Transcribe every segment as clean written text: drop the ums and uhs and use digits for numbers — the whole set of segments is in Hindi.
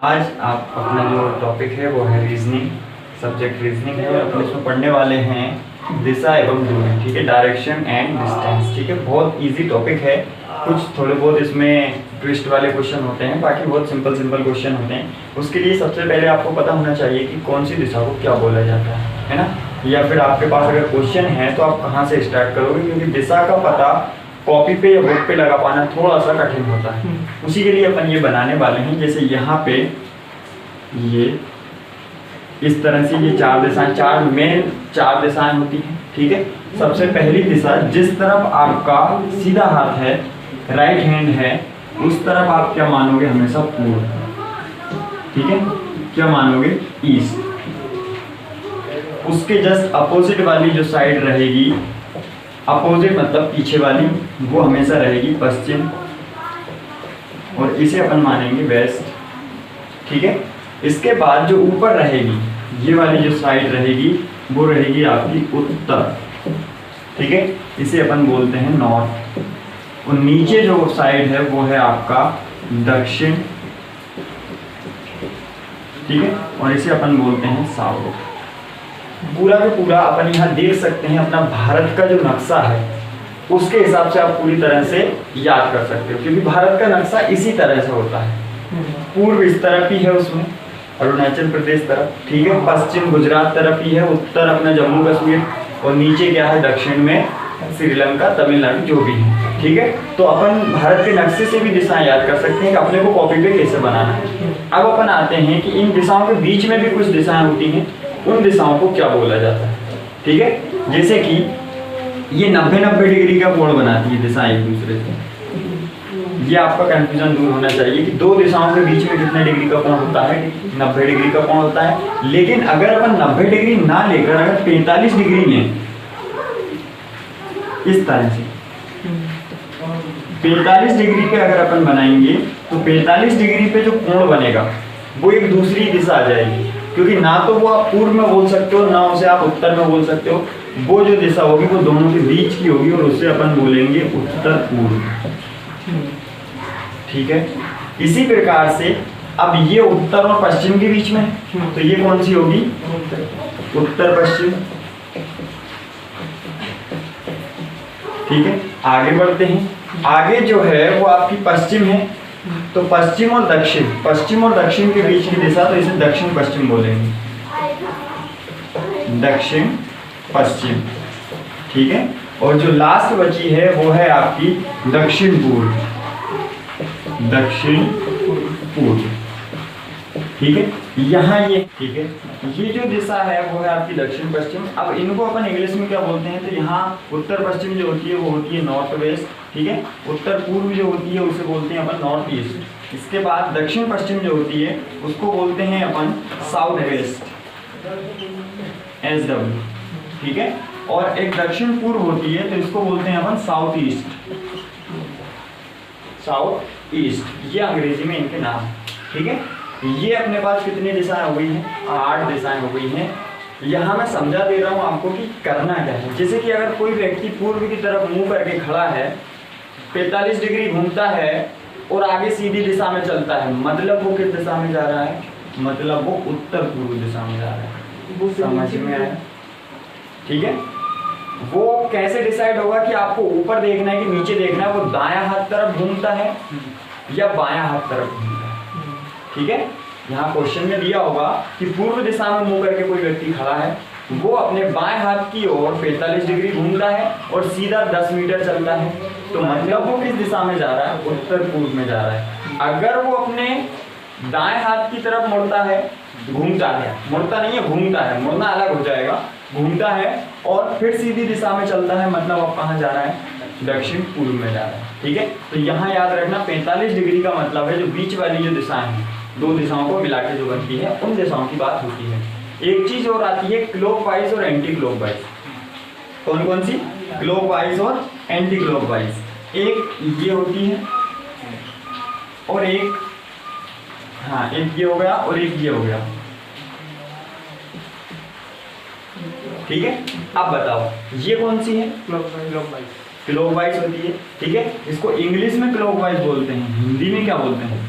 आज आप अपना जो टॉपिक है वो है रीजनिंग, सब्जेक्ट रीजनिंग है और अपने इसमें पढ़ने वाले हैं दिशा एवं दूरी, ठीक है, डायरेक्शन एंड डिस्टेंस, ठीक है। बहुत इजी टॉपिक है, कुछ थोड़े बहुत इसमें ट्विस्ट वाले क्वेश्चन होते हैं, बाकी बहुत सिंपल क्वेश्चन होते हैं। उसके लिए सबसे पहले आपको पता होना चाहिए कि कौन सी दिशा को क्या बोला जाता है ना। या फिर आपके पास अगर क्वेश्चन है तो आप कहाँ से स्टार्ट करोगे, क्योंकि दिशा का पता कॉपी पे या बुक पे लगा पाना थोड़ा सा कठिन होता है। उसी के लिए अपन ये बनाने वाले हैं। जैसे यहाँ पे ये इस तरह से ये चार दिशाएं होती हैं, ठीक है। सबसे पहली दिशा, जिस तरफ आपका सीधा हाथ है, राइट हैंड है, उस तरफ आप क्या मानोगे, हमेशा पूर्व, ठीक है। क्या मानोगे, ईस्ट। उसके जस्ट अपोजिट वाली जो साइड रहेगी, अपोजिट मतलब पीछे वाली, वो हमेशा रहेगी पश्चिम, और इसे अपन मानेंगे वेस्ट, ठीक है। इसके बाद जो ऊपर रहेगी, ये वाली जो साइड रहेगी, वो रहेगी आपकी उत्तर, ठीक है। इसे अपन बोलते हैं नॉर्थ। और नीचे जो साइड है वो है आपका दक्षिण, ठीक है, और इसे अपन बोलते हैं साउथ। पूरा का पूरा अपन यहाँ देख सकते हैं अपना भारत का जो नक्शा है, उसके हिसाब से आप पूरी तरह से याद कर सकते हो, क्योंकि भारत का नक्शा इसी तरह से होता है। पूर्व इस तरफ ही है, उसमें अरुणाचल प्रदेश तरफ, ठीक है, पश्चिम गुजरात तरफ ही है, उत्तर अपना जम्मू कश्मीर, और नीचे क्या है, दक्षिण में श्रीलंका, तमिलनाडु, जो भी है, ठीक है। तो अपन भारत के नक्शे से भी दिशाएं याद कर सकते हैं कि अपने को कॉपी पे कैसे बनाना है। अब अपन आते हैं कि इन दिशाओं के बीच में भी कुछ दिशाएं होती हैं, उन दिशाओं को क्या बोला जाता है, ठीक है। जैसे कि ये 90-90 डिग्री का कोण बनाती है दिशाएं एक दूसरे से। ये आपका कंफ्यूजन दूर होना चाहिए कि दो दिशाओं के बीच में कितने डिग्री का कोण होता है, 90 डिग्री का कोण होता है। लेकिन अगर अपन 90 डिग्री ना लेकर अगर 45 डिग्री लें, इस तरह से 45 डिग्री पे अगर अपन बनाएंगे, तो 45 डिग्री पे जो कोण बनेगा वो एक दूसरी दिशा आ जाएगी, क्योंकि ना तो वो आप पूर्व में बोल सकते हो, ना उसे आप उत्तर में बोल सकते हो। वो जो दिशा होगी वो दोनों के बीच की होगी, और उसे अपन बोलेंगे उत्तर पूर्व, ठीक है। इसी प्रकार से अब ये उत्तर और पश्चिम के बीच में है, तो ये कौन सी होगी, उत्तर पश्चिम, ठीक है। आगे बढ़ते हैं। आगे जो है वो आपकी पश्चिम है, तो पश्चिम और दक्षिण के बीच की दिशा, तो इसे दक्षिण पश्चिम बोलेंगे, दक्षिण पश्चिम, ठीक है। और जो लास्ट बची है वो है आपकी दक्षिण पूर्व, ठीक है। यहाँ ये, ठीक है, ये जो दिशा है वो है आपकी दक्षिण पश्चिम। अब इनको अपन इंग्लिश में क्या बोलते हैं, तो यहाँ उत्तर पश्चिम जो होती है वो होती है नॉर्थ वेस्ट, ठीक है। उत्तर पूर्व जो होती है उसे बोलते हैं अपन नॉर्थ ईस्ट। इसके बाद दक्षिण पश्चिम जो होती है उसको बोलते हैं अपन साउथ वेस्ट, SW, ठीक है। और एक दक्षिण पूर्व होती है तो इसको बोलते हैं अपन साउथ ईस्ट, ये अंग्रेजी में इनके नाम, ठीक है। ये अपने पास कितनी दिशाएं हो गई हैं, 8 दिशाएं हो गई हैं। यहाँ मैं समझा दे रहा हूँ आपको कि करना क्या है। जैसे कि अगर कोई व्यक्ति पूर्व की तरफ मुंह करके खड़ा है, 45 डिग्री घूमता है और आगे सीधी दिशा में चलता है, मतलब वो किस दिशा में जा रहा है, मतलब वो उत्तर पूर्व दिशा में जा रहा है। वो समझ में आया, ठीक है। वो कैसे डिसाइड होगा कि आपको ऊपर देखना है कि नीचे देखना है, वो दायां हाथ तरफ घूमता है या बायां हाथ तरफ घूमता है, ठीक है। यहाँ क्वेश्चन में दिया होगा कि पूर्व दिशा में मुंह करके कोई व्यक्ति खड़ा है, वो अपने बाएं हाथ की ओर 45 डिग्री घूमता है और सीधा 10 मीटर चलता है, तो मतलब वो किस दिशा में जा रहा है, उत्तर पूर्व में जा रहा है। अगर वो अपने दाएं हाथ की तरफ मुड़ता है, घूमता है, मुड़ता नहीं है, घूमता है, मुड़ना अलग हो जाएगा, घूमता है और फिर सीधी दिशा में चलता है, मतलब अब कहाँ जा रहा है, दक्षिण पूर्व में जा रहा है, ठीक है। तो यहाँ याद रखना 45 डिग्री का मतलब है जो बीच वाली जो दिशाएं हैं, दो दिशाओं को मिला के जो बनती है, उन दिशाओं की बात होती है। एक चीज और आती है क्लॉकवाइज और एंटी क्लॉकवाइज। कौन कौन सी, क्लॉकवाइज और एंटी क्लॉकवाइज। एक ये होती है और एक, हाँ, एक ये हो गया और एक ये हो गया, ठीक है। अब बताओ ये कौन सी है, क्लॉकवाइज होती है, ठीक है। इसको इंग्लिश में क्लॉकवाइज बोलते हैं, हिंदी में क्या बोलते हैं,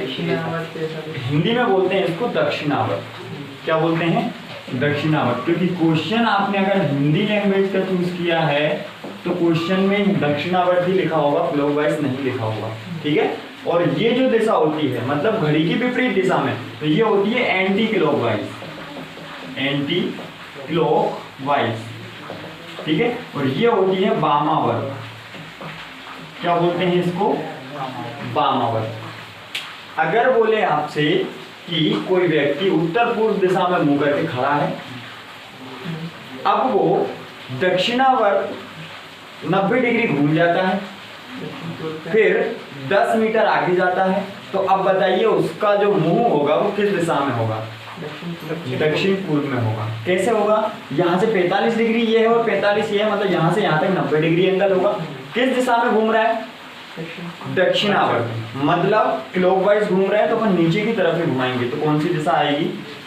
दक्षिणावर्त हिंदी में बोलते हैं इसको दक्षिणावर्त। क्या बोलते हैं? दक्षिणावर्त। क्योंकि क्वेश्चन आपने अगर हिंदी लैंग्वेज का चूज किया है तो क्वेश्चन में दक्षिणावर्त ही लिखा होगा, क्लॉकवाइज नहीं लिखा होगा। ठीक है। और ये जो दिशा होती है मतलब घड़ी की विपरीत दिशा में, तो ये होती है एंटी क्लॉकवाइज, एंटी क्लॉकवाइज। ठीक है। और ये होती है वामावर्त। क्या बोलते हैं इसको? वामावर्त। अगर बोले आपसे कि कोई व्यक्ति उत्तर पूर्व दिशा में मुंह करके खड़ा है, अब वो दक्षिणावर्त 90 डिग्री घूम जाता है, फिर 10 मीटर आगे जाता है, तो अब बताइए उसका जो मुंह होगा वो किस दिशा में होगा? दक्षिण पूर्व में होगा। कैसे होगा? यहाँ से 45 डिग्री ये है और 45 ये है, मतलब यहाँ से यहाँ तक 90 डिग्री एंगल होगा। किस दिशा में घूम रहा है? दक्षिणावर्त। मतलब क्लॉकवाइज घूम रहा है तो अपन नीचे की तरफ ही घुमाएंगे, तो कौन सी दिशा आएगी?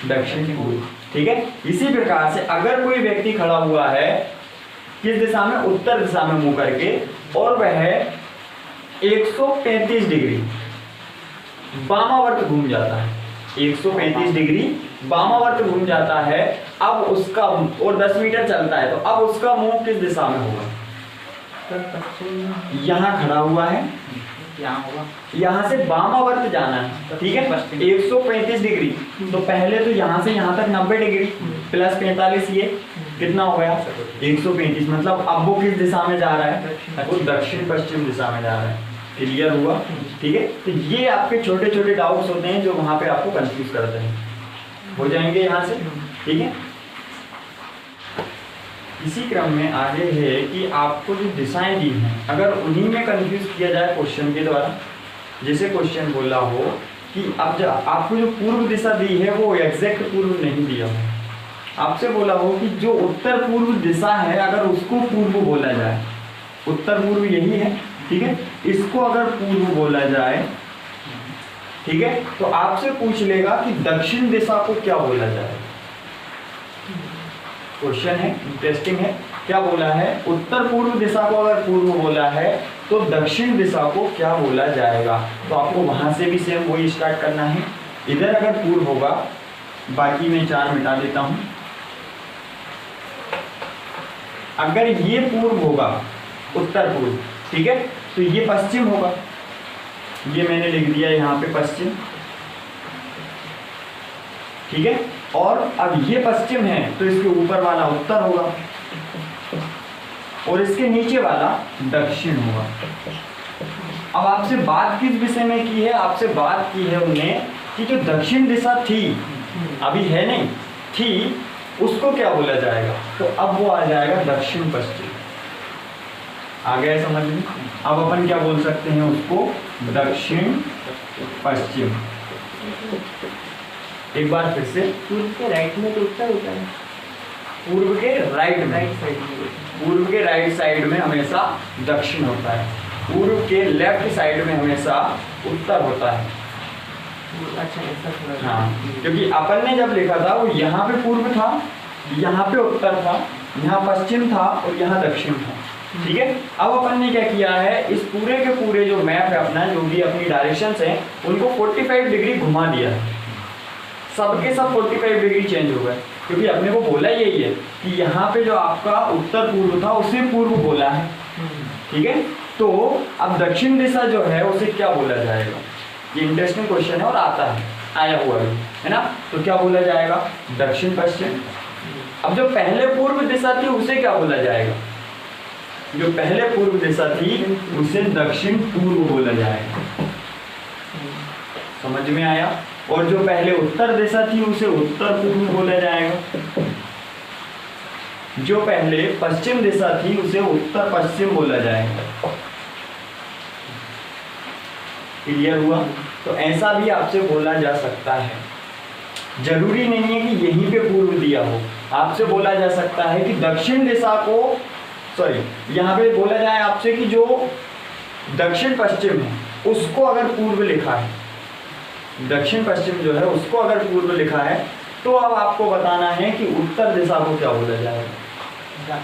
दक्षिण पूर्व। ठीक है। इसी प्रकार से अगर कोई व्यक्ति खड़ा हुआ है किस दिशा में? उत्तर दिशा में मुंह करके, और वह 135 डिग्री वामावर्त घूम जाता है, 135 डिग्री वामावर्त घूम जाता है, अब उसका और 10 मीटर चलता है, तो अब उसका मुंह किस दिशा में होगा? यहाँ खड़ा हुआ है, यहाँ से वामावर्त जाना है। ठीक है। 135 डिग्री, तो पहले तो यहाँ से यहाँ तक 90 डिग्री प्लस 45, ये कितना हो गया? 135। मतलब अब वो किस दिशा में जा रहा है? वो दक्षिण पश्चिम दिशा में जा रहा है। क्लियर हुआ? ठीक है। तो ये आपके छोटे छोटे डाउट्स होते हैं जो वहां पे आपको कंफ्यूज करते हैं, हो जाएंगे यहाँ से। ठीक है। इसी क्रम में आगे है कि आपको जो दिशाएं दी हैं अगर उन्हीं में कंफ्यूज किया जाए क्वेश्चन के द्वारा, जैसे क्वेश्चन बोला हो कि अब जो आपको जो पूर्व दिशा दी है वो एग्जैक्ट पूर्व नहीं दिया हो, आपसे बोला हो कि जो उत्तर पूर्व दिशा है अगर उसको पूर्व बोला जाए, उत्तर पूर्व यही है। ठीक है। इसको अगर पूर्व बोला जाए, ठीक है, तो आपसे पूछ लेगा कि दक्षिण दिशा को क्या बोला जाए। क्वेश्चन है, इंटरेस्टिंग है। क्या बोला है? उत्तर पूर्व दिशा को अगर पूर्व बोला है तो दक्षिण दिशा को क्या बोला जाएगा। तो आपको वहां से भी सेम वही स्टार्ट करना है। इधर अगर पूर्व होगा, बाकी मैं 4 मिटा देता हूं। अगर ये पूर्व होगा, उत्तर पूर्व, ठीक है, तो ये पश्चिम होगा। ये मैंने लिख दिया यहाँ पे पश्चिम। ठीक है। और अब ये पश्चिम है तो इसके ऊपर वाला उत्तर होगा और इसके नीचे वाला दक्षिण होगा। अब आपसे बात किस विषय में की है? आपसे बात की है उन्होंने कि जो दक्षिण दिशा थी, अभी है नहीं, थी, उसको क्या बोला जाएगा। तो अब वो आ जाएगा दक्षिण पश्चिम। आ गया समझ में? अब अपन क्या बोल सकते हैं उसको? दक्षिण पश्चिम। एक बार फिर से, पूर्व के राइट में तो उत्तर होता है, पूर्व के राइट में, राइट साइड में, पूर्व के राइट साइड में हमेशा दक्षिण होता है, पूर्व के लेफ्ट साइड में हमेशा उत्तर होता है। अच्छा ऐसा थोड़ा। हाँ, क्योंकि अपन ने जब लिखा था वो यहाँ पे पूर्व था, यहाँ पे उत्तर था, यहाँ पश्चिम था और यहाँ दक्षिण था। ठीक है। अब अपन ने क्या किया है, इस पूरे के पूरे जो मैप है अपना, जो भी अपनी डायरेक्शंस हैं, उनको 45 डिग्री घुमा दिया है। सबके सब 45 डिग्री चेंज हो गए, क्योंकि अपने को बोला यही है कि यहाँ पे जो आपका उत्तर पूर्व था उसे पूर्व बोला है। ठीक है। तो अब दक्षिण दिशा जो है उसे क्या बोला जाएगा? ये इंटरेस्टिंग क्वेश्चन है और आता है, आया हुआ है ना। तो क्या बोला जाएगा? दक्षिण पश्चिम। अब जो पहले पूर्व दिशा थी उसे क्या बोला जाएगा? जो पहले पूर्व दिशा थी उसे दक्षिण पूर्व बोला जाएगा। समझ में आया? और जो पहले उत्तर दिशा थी उसे उत्तर पूर्व बोला जाएगा। जो पहले पश्चिम दिशा थी उसे उत्तर पश्चिम बोला जाएगा। क्लियर हुआ? तो ऐसा भी आपसे बोला जा सकता है, जरूरी नहीं है कि यहीं पे पूर्व दिया हो। आपसे बोला जा सकता है कि दक्षिण दिशा को, सॉरी, यहाँ पे बोला जाए आपसे कि जो दक्षिण पश्चिम है उसको अगर पूर्व लिखा है, दक्षिण पश्चिम जो है उसको अगर पूर्व लिखा है, तो अब आपको बताना है कि उत्तर दिशा को क्या बोला जाएगा।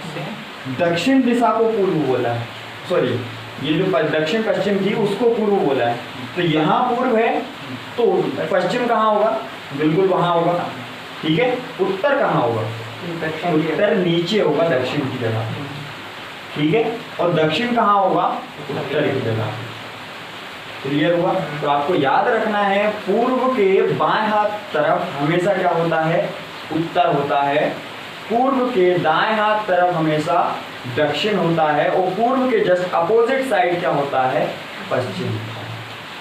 दक्षिण दिशा को पूर्व बोला है, सॉरी, ये जो दक्षिण पश्चिम थी उसको पूर्व बोला है। तो यहाँ पूर्व है, तो पश्चिम कहाँ होगा? बिल्कुल वहां होगा, ठीक है। उत्तर कहाँ होगा? उत्तर नीचे होगा, दक्षिण की जगह, ठीक है। और दक्षिण कहाँ होगा? उत्तर की जगह। क्लियर हुआ? तो आपको याद रखना है पूर्व के बाएं हाथ तरफ हमेशा क्या होता है? उत्तर होता है। पूर्व के दाएं हाथ तरफ हमेशा दक्षिण होता है, और पूर्व के जस्ट अपोजिट साइड क्या होता है? पश्चिम।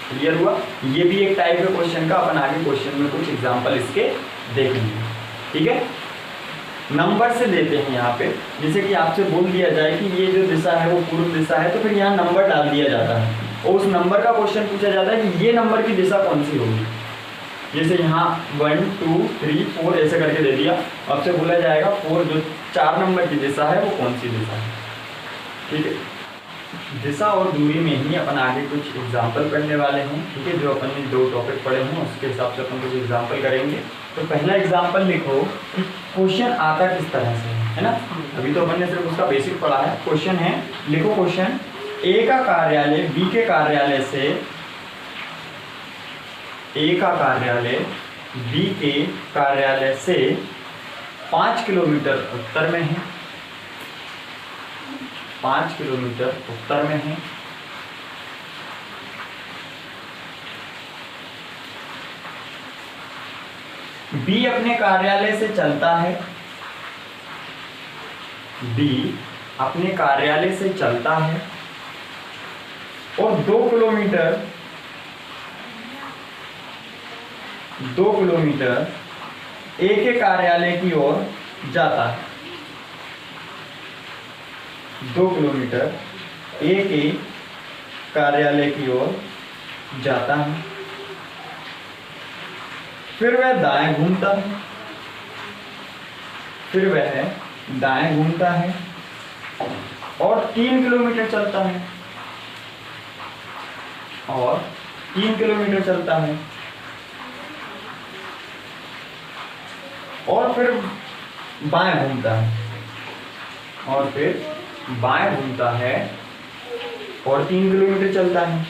क्लियर हुआ? ये भी एक टाइप के क्वेश्चन का, अपन आगे क्वेश्चन में कुछ एग्जांपल इसके देखेंगे, ठीक है। नंबर से देते हैं यहाँ पे, जैसे कि आपसे बोल दिया जाए कि ये जो दिशा है वो पूर्व दिशा है, तो फिर यहाँ नंबर डाल दिया जाता है और उस नंबर का क्वेश्चन पूछा जाता है कि ये नंबर की दिशा कौन सी होगी। जैसे यहाँ 1 2 3 4 ऐसे करके दे दिया, आपसे बोला जाएगा 4 जो 4 नंबर की दिशा है वो कौन सी दिशा है, ठीक है। दिशा और दूरी में ही अपन आगे कुछ एग्जाम्पल करने वाले हैं, ठीक है। जो अपन ने 2 टॉपिक पढ़े हैं उसके हिसाब से अपन कुछ एग्जाम्पल करेंगे। तो पहला एग्जाम्पल लिखो कि क्वेश्चन आता किस तरह से है ना। अभी तो अपन ने सिर्फ उसका बेसिक पढ़ा है। क्वेश्चन है, लिखो क्वेश्चन, ए का कार्यालय बी के कार्यालय से, ए का कार्यालय बी के कार्यालय से 5 किलोमीटर उत्तर में है, 5 किलोमीटर उत्तर में है। बी अपने कार्यालय से चलता है, बी अपने कार्यालय से चलता है और 2 किलोमीटर ए के कार्यालय की ओर जाता है। 2 किलोमीटर ए के कार्यालय की ओर जाता है। फिर वह दाएं घूमता है, फिर वह दाएं घूमता है और 3 किलोमीटर चलता है, और 3 किलोमीटर चलता है और फिर बाएं घूमता है, और फिर बाएं घूमता है और 3 किलोमीटर चलता है।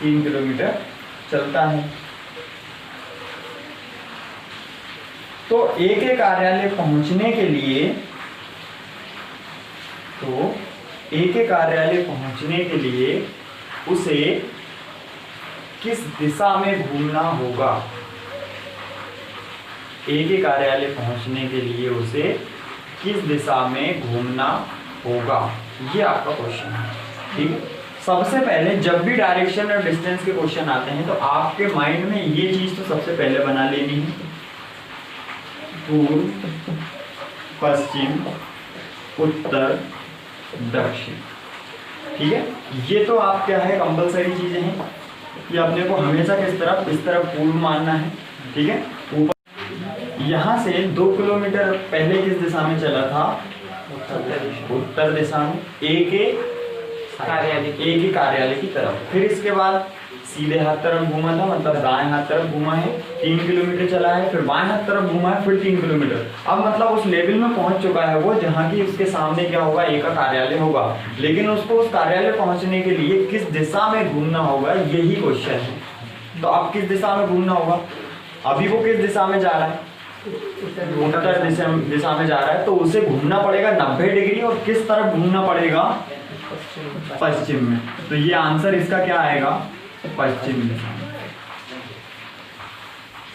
तीन किलोमीटर चलता है। तो ए के कार्यालय पहुंचने के लिए, तो ए के कार्यालय पहुंचने के लिए उसे किस दिशा में घूमना होगा? ए के कार्यालय पहुंचने के लिए उसे किस दिशा में घूमना होगा, ये आपका क्वेश्चन है, ठीक है। सबसे पहले जब भी डायरेक्शन और डिस्टेंस के क्वेश्चन आते हैं तो आपके माइंड में ये चीज तो सबसे पहले बना लेनी है, पूर्व पश्चिम उत्तर दक्षिण, ठीक है। ये तो आप क्या है कंपलसरी चीजें हैं कि अपने को हमेशा किस तरफ, इस तरफ पूर्व मानना है, ठीक है। ऊपर यहाँ से 2 किलोमीटर पहले किस दिशा में चला था? उत्तर दिशा में, ए के कार्यालय की तरफ। फिर इसके बाद सीधे हाथ तरफ घूमा था, मतलब दाएं हाथ तरफ घूमा है, 3 किलोमीटर चला है, फिर बाएं हाथ तरफ घूमा है, फिर 3 किलोमीटर। अब मतलब उस लेवल में पहुंच चुका है वो जहां की उसके सामने क्या होगा? ए का कार्यालय होगा। लेकिन उसको उस कार्यालय पहुंचने के लिए किस दिशा में घूमना होगा, यही क्वेश्चन है। तो अब किस दिशा में घूमना होगा? अभी वो किस दिशा में जा रहा है? उत्तर दिशा में जा रहा है, तो उसे घूमना पड़ेगा 90 डिग्री, और किस तरफ घूमना पड़ेगा? पश्चिम में। तो ये आंसर इसका क्या आएगा? पश्चिम दिशा में।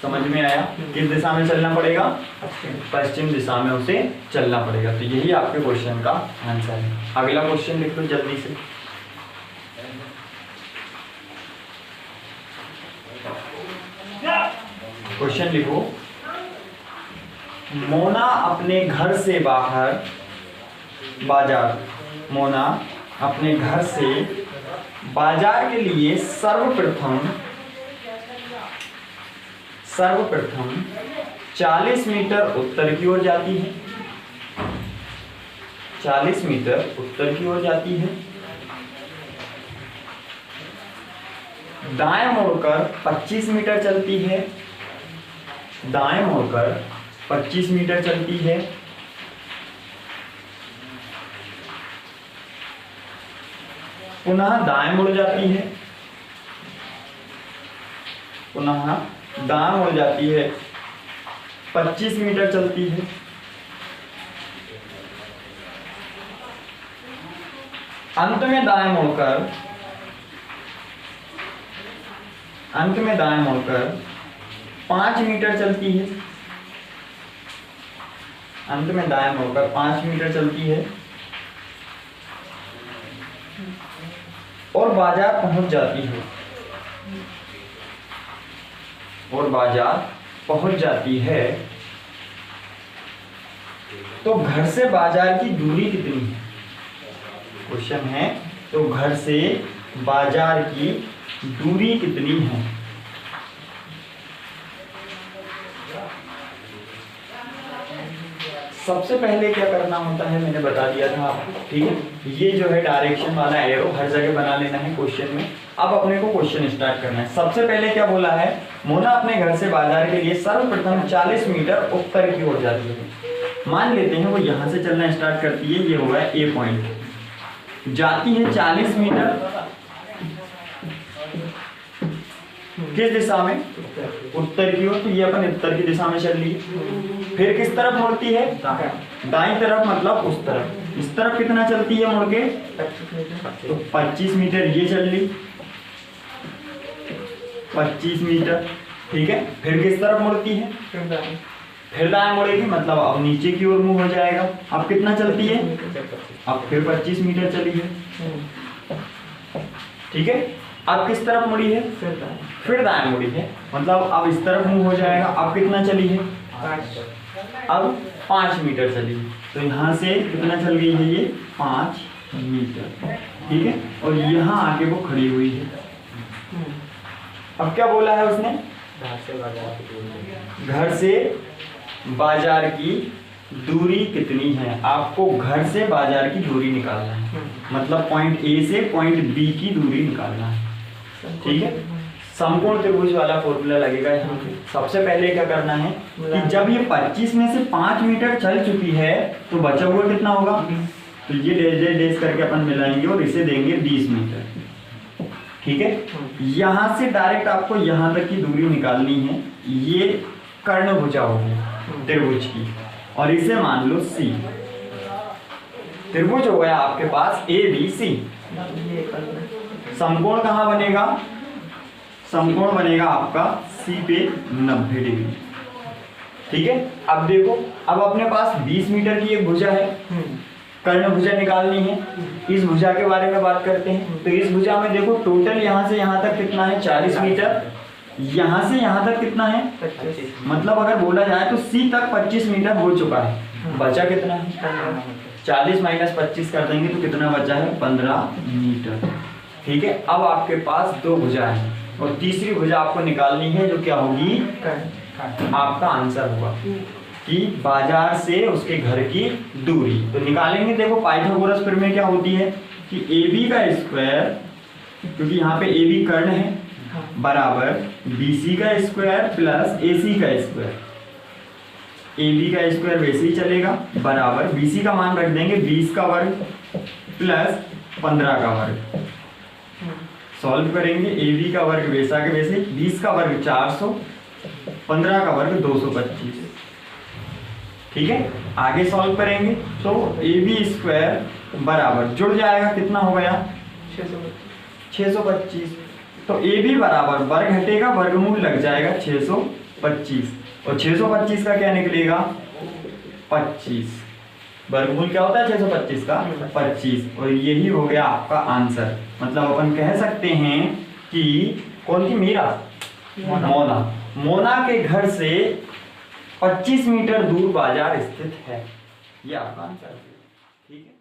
समझ में आया? किस दिशा में चलना पड़ेगा? पश्चिम दिशा में उसे चलना पड़ेगा। तो यही आपके क्वेश्चन का आंसर है। अगला क्वेश्चन लिख लो जल्दी से। क्वेश्चन लिखो, मोना अपने घर से बाहर बाजार, मोना अपने घर से बाजार के लिए सर्वप्रथम 40 मीटर उत्तर की ओर जाती है, 40 मीटर उत्तर की ओर जाती है। दाएं मोड़कर 25 मीटर चलती है, दाएं मोड़कर 25 मीटर चलती है। पुनः दाएं मुड़ जाती है, पुनः दाएं मुड़ जाती है, 25 मीटर चलती है, अंत में दाएं मुड़कर 5 मीटर चलती है, अंत में दाएं मुड़कर 5 मीटर चलती है और बाजार पहुंच जाती है, और बाजार पहुंच जाती है। तो घर से बाजार की दूरी कितनी है? क्वेश्चन है, तो घर से बाजार की दूरी कितनी है? सबसे पहले क्या करना होता है मैंने बता दिया था आपको, ठीक है। ये जो है डायरेक्शन वाला एरो हर जगह बना लेना है क्वेश्चन में। अब अपने को क्वेश्चन स्टार्ट करना है। सबसे पहले क्या बोला है, मोना अपने घर से बाजार के लिए सर्वप्रथम 40 मीटर उत्तर की ओर जाती है। मान लेते हैं वो यहाँ से चलना स्टार्ट करती है, ये होगा ए पॉइंट, जाती है 40 मीटर किस दिशा में? उत्तर की ओर। तो ये अपन उत्तर की दिशा में चल रही है। फिर किस तरफ मुड़ती है? दाईं तरफ, मतलब उस तरफ। इस तरफ कितना चलती है मुड़ के? 25 मीटर। तो 25 मीटर ये चल ली, 25 मीटर, ठीक है। फिर किस तरफ मुड़ती है? फिर दाएं मुड़ेगी, मतलब अब नीचे की ओर मुंह हो जाएगा। अब कितना चलती है? अब फिर 25 मीटर चली है, ठीक है। अब किस तरफ मुड़ी है? फिर दाएं मुड़ी है, मतलब अब इस तरफ मुंह हो जाएगा। अब कितना चली है? 5। अब 5 मीटर चली। तो यहाँ से कितना चल गई है? ये 5 मीटर, ठीक है। और यहाँ आके वो खड़ी हुई है। अब क्या बोला है उसने? घर से बाजार की दूरी कितनी है? आपको घर से बाजार की दूरी निकालना है, मतलब पॉइंट ए से पॉइंट बी की दूरी निकालना है, ठीक है। समकोण त्रिभुज वाला फॉर्मूला लगेगा यहाँ पे। सबसे पहले क्या करना है कि जब ये 25 में से 5 मीटर चल चुकी है तो बचा हुआ कितना होगा? तो ये डेश डेश करके अपन मिलाएंगे और इसे देंगे 20 मीटर, ठीक है। यहाँ से डायरेक्ट आपको यहाँ तक की दूरी निकालनी है। ये कर्णभुजा होगी त्रिभुज की, और इसे मान लो सी। त्रिभुज हो गया आपके पास ए बी सी। समकोण कहाँ बनेगा? समकोण बनेगा आपका सी पे 90 डिग्री, ठीक है। अब देखो, अब अपने पास 20 मीटर की एक भुजा है, कर्ण भुजा निकालनी है। इस भुजा के बारे में बात करते हैं। तो इस भुजा में देखो टोटल यहाँ से यहाँ तक कितना है? 40 मीटर। यहाँ से यहाँ तक कितना है? 25। मतलब अगर बोला जाए तो सी तक 25 मीटर हो चुका है। बचा कितना है? 40 माइनस 25 कर देंगे तो कितना बचा है? 15 मीटर, ठीक है। अब आपके पास 2 भुजा है और तीसरी भुजा आपको निकालनी है, जो क्या होगी? आपका आंसर होगा कि बाजार से उसके घर की दूरी। तो निकालेंगे, देखो पाइथागोरस प्रमेय क्या होती है कि ए बी का स्क्वायर, क्योंकि यहाँ पे ए बी कर्ण है, बराबर बी सी का स्क्वायर प्लस ए सी का स्क्वायर। ए बी का स्क्वायर वैसे ही चलेगा, बराबर बी सी का मान रख देंगे 20 का वर्ग प्लस 15 का वर्ग। सॉल्व करेंगे, ए बी का वर्ग वैसा के वैसे, 20 का वर्ग 400, 15 का वर्ग 225, ठीक है। आगे सॉल्व करेंगे तो ए बी स्क्वायर बराबर जुड़ जाएगा, कितना हो गया? 625। तो ए बी बराबर वर्ग हटेगा, वर्गमूल लग जाएगा 625, और 625 का क्या निकलेगा? 25। वर्गमूल क्या होता है 625 का? 25। और यही हो गया आपका आंसर। मतलब अपन कह सकते हैं कि कौन थी? मीरा, मोना के घर से 25 मीटर दूर बाजार स्थित है। ये आपका आंसर है, ठीक है।